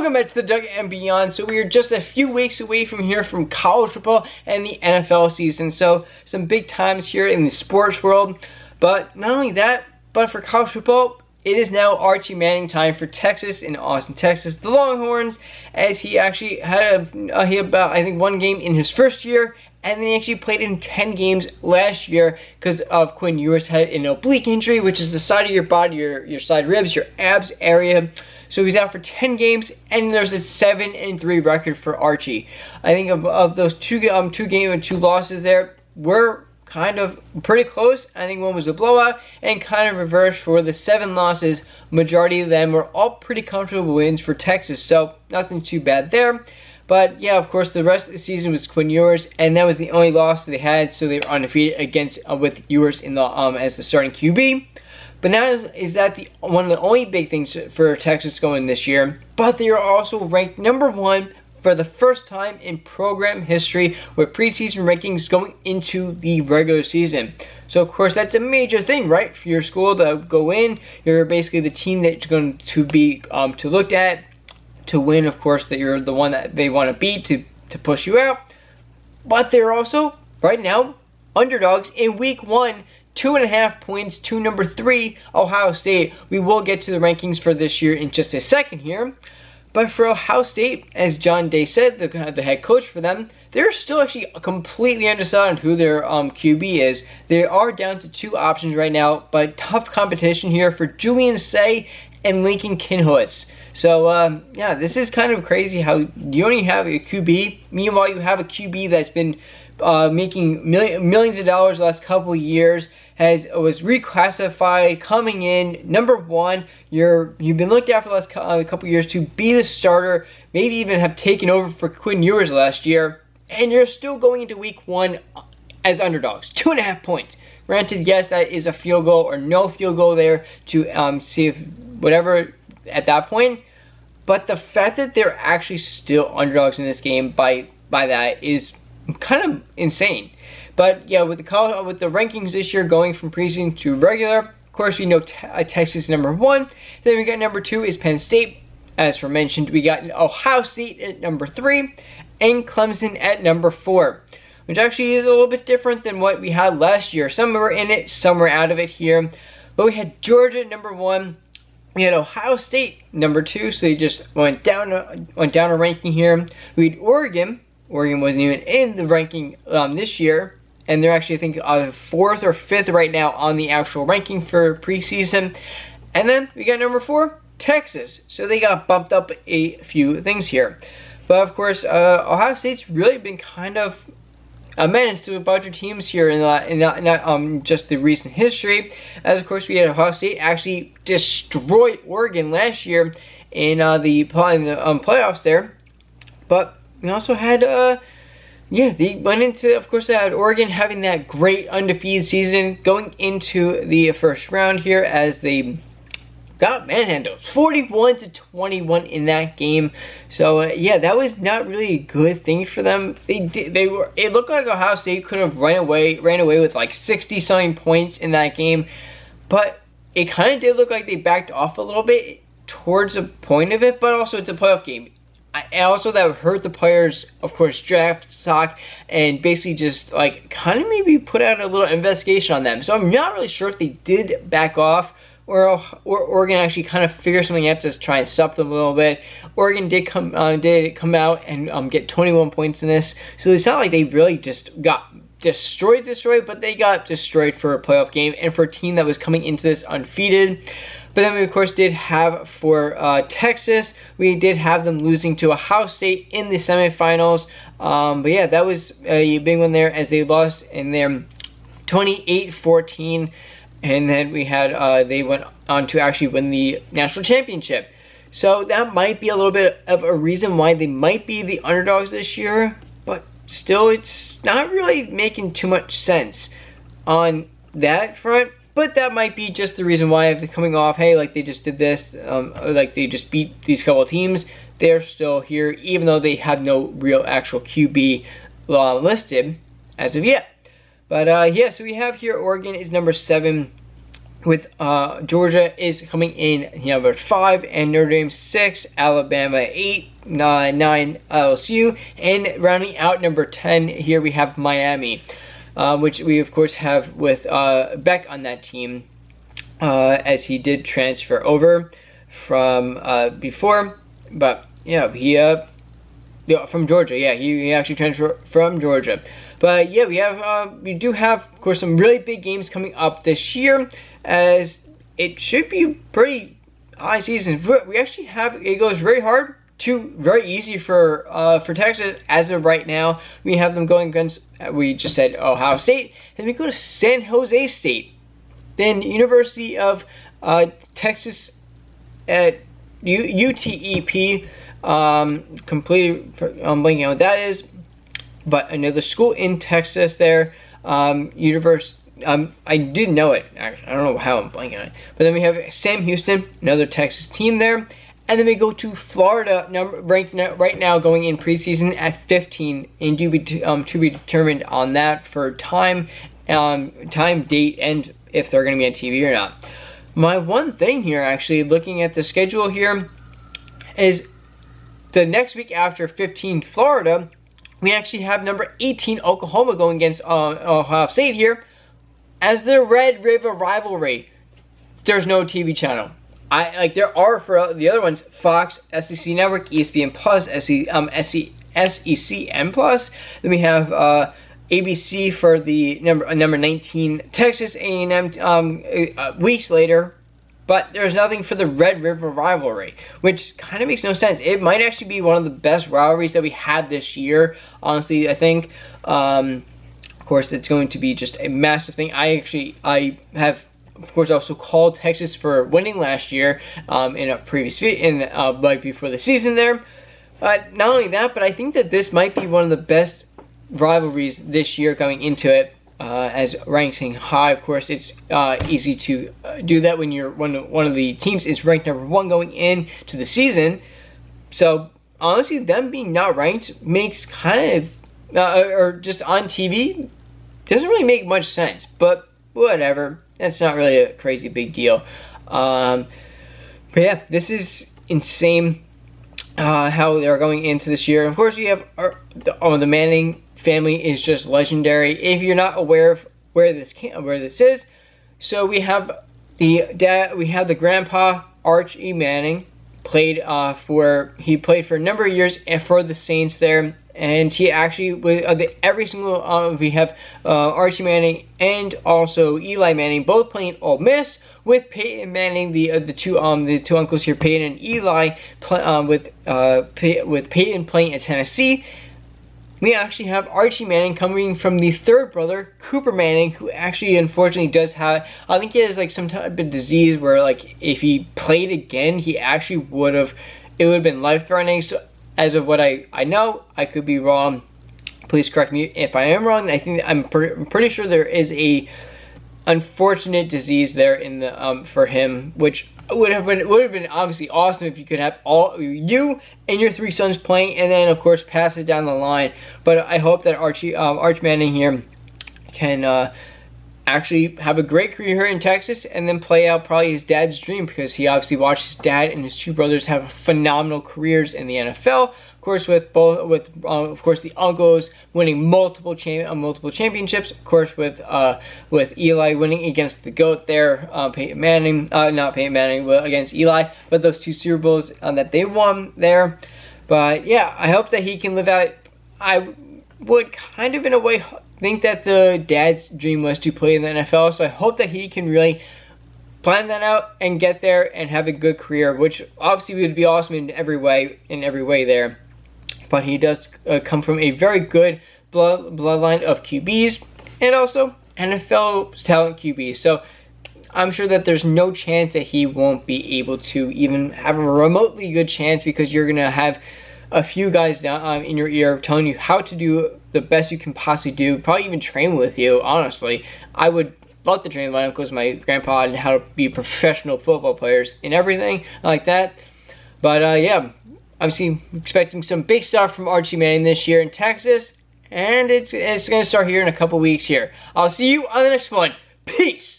Welcome back to the Dugout and Beyond. So we are just a few weeks away from here from college football and the NFL season. So some big times here in the sports world. But not only that, but for college football, it is now Archie Manning time for Texas in Austin, Texas. The Longhorns, as he actually had about, I think, 1 game in his first year. And then he actually played in 10 games last year because of Quinn Ewers had an oblique injury, which is the side of your body, your side ribs, your abs area. So he's out for 10 games, and there's a 7-3 record for Archie. I think of those two losses there were kind of pretty close. I think one was a blowout, and kind of reversed for the 7 losses. Majority of them were all pretty comfortable wins for Texas, so nothing too bad there. But yeah, of course, the rest of the season was Quinn Ewers, and that was the only loss they had. So they were undefeated against with Ewers in the as the starting QB. But now is that one of the only big things for Texas going this year. But they are also ranked #1 for the first time in program history with preseason rankings going into the regular season. So of course that's a major thing, right? For your school to go in, you're basically the team that you're going to be to look at. To win, of course, that you're the one that they want to beat to push you out. But they're also, right now, underdogs in week 1, 2.5 points to number 3, Ohio State. We will get to the rankings for this year in just a second here. But for Ohio State, as John Day said, the head coach for them, they're still actually completely undecided who their QB is. They are down to 2 options right now, but tough competition here for Julian Say and Lincoln Kinhowitz. So, yeah, this is kind of crazy how you only have a QB. Meanwhile, you have a QB that's been making millions of dollars the last couple of years, was reclassified, coming in #1. You've been looked at for the last couple of years to be the starter, maybe even have taken over for Quinn Ewers last year, and you're still going into week 1 as underdogs. 2.5 points. Granted, yes, that is a field goal or no field goal there to see if whatever at that point. But the fact that they're actually still underdogs in this game by that is kind of insane. But yeah, with the rankings this year going from preseason to regular, of course we know Texas is #1. Then we got #2 is Penn State. As for mentioned, we got Ohio State at #3 and Clemson at #4, which actually is a little bit different than what we had last year. Some were in it, some were out of it here. But we had Georgia at #1. We had Ohio State #2, so they just went down a ranking here. We had Oregon. Oregon wasn't even in the ranking this year, and they're actually, I think, 4th or 5th right now on the actual ranking for preseason. And then we got #4, Texas. So they got bumped up a few things here. But of course, Ohio State's really been kind of a menace to a bunch of teams here in not just the recent history. As of course we had Ohio State actually destroy Oregon last year in the playoffs there. But we also had they went into, of course, they had Oregon having that great undefeated season going into the first round here as they got manhandled 41-21 in that game. So yeah, that was not really a good thing for them. It looked like Ohio State could have ran away with like 60-something points in that game, but it kind of did look like they backed off a little bit towards the point of it. But also it's a playoff game. And also that would hurt the players, of course, draft stock, and basically just like kind of maybe put out a little investigation on them. So I'm not really sure if they did back off, or Oregon actually kind of figure something out to try and stop them a little bit. Oregon did come out and get 21 points in this, so it's not like they really just got destroyed, but they got destroyed for a playoff game and for a team that was coming into this undefeated. But then we, of course, did have for Texas, we did have them losing to Ohio State in the semifinals. But yeah, that was a big one there as they lost in their 28-14. And then we had, they went on to actually win the national championship. So that might be a little bit of a reason why they might be the underdogs this year. But still, it's not really making too much sense on that front. But that might be just the reason why they're coming off, hey, like they just did this, like they just beat these couple of teams. They're still here, even though they have no real actual QB listed as of yet. But yeah, so we have here Oregon is #7. with Georgia is coming in number 5, and Notre Dame 6, Alabama 8, 9 LSU, and rounding out number 10 here we have Miami, which we of course have with Beck on that team, as he did transfer over from before, but yeah, he from Georgia, yeah, he actually transferred from Georgia. But yeah, we do have, of course, some really big games coming up this year, as it should be pretty high seasons. We actually have, it goes very hard to very easy for Texas as of right now. We have them going against, we just said Ohio State, and we go to San Jose State, then University of Texas at UTEP. Completely, I'm blanking on what that is, but another school in Texas there. I did know it. Actually, I don't know how I'm blanking on it. But then we have Sam Houston, another Texas team there. And then we go to Florida, ranked right now going in preseason at 15, and to be determined on that for time, date, and if they're going to be on TV or not. My one thing here, actually, looking at the schedule here, is the next week after 15 Florida, we actually have number 18 Oklahoma going against Ohio State here as the Red River rivalry. There's no TV channel. There are for the other ones: Fox, SEC Network, ESPN Plus, SECN Plus. Then we have ABC for the number 19 Texas A&M weeks later. But there's nothing for the Red River rivalry, which kind of makes no sense. It might actually be one of the best rivalries that we had this year, honestly, I think. Of course, it's going to be just a massive thing. I have, of course, also called Texas for winning last year in a previous video, like before the season there. But not only that, but I think that this might be one of the best rivalries this year going into it. As ranking high, of course, it's easy to do that when you're one of the teams is ranked number 1 going into the season. So honestly, them being not ranked makes kind of or just on TV doesn't really make much sense. But whatever, that's not really a crazy big deal. But yeah, this is insane how they're going into this year. And of course, we have the Manning family is just legendary. If you're not aware of where this is, so we have the grandpa Archie Manning played for a number of years for the Saints there, and he actually every single we have Archie Manning and also Eli Manning both playing Ole Miss, with Peyton Manning, the two uncles here, Peyton and Eli, with Peyton playing at Tennessee. We actually have Archie Manning coming from the third brother, Cooper Manning, who actually unfortunately does have, I think he has like some type of disease where like if he played again, he actually it would have been life-threatening. So as of what I know, I could be wrong. Please correct me if I am wrong. I'm pretty sure there is a unfortunate disease there in the for him, which would have been obviously awesome if you could have all you and your 3 sons playing, and then of course pass it down the line. But I hope that Arch Manning here can actually have a great career here in Texas, and then play out probably his dad's dream, because he obviously watched his dad and his 2 brothers have phenomenal careers in the NFL. Of course, with the uncles winning multiple championships. Of course, with Eli winning against the GOAT there, Peyton Manning, not Peyton Manning, but against Eli, but those 2 Super Bowls that they won there. But yeah, I hope that he can live out. I would kind of in a way think that the dad's dream was to play in the NFL, so I hope that he can really plan that out and get there and have a good career, which obviously would be awesome in every way there. But he does come from a very good bloodline of QBs, and also NFL talent QBs. So I'm sure that there's no chance that he won't be able to even have a remotely good chance, because you're going to have a few guys down in your ear telling you how to do the best you can possibly do, probably even train with you. Honestly, I would love to train with my uncles, my grandpa, and how to be professional football players and everything like that. But yeah, I'm expecting some big stuff from Archie Manning this year in Texas, and it's going to start here in a couple weeks here. I'll see you on the next one. Peace!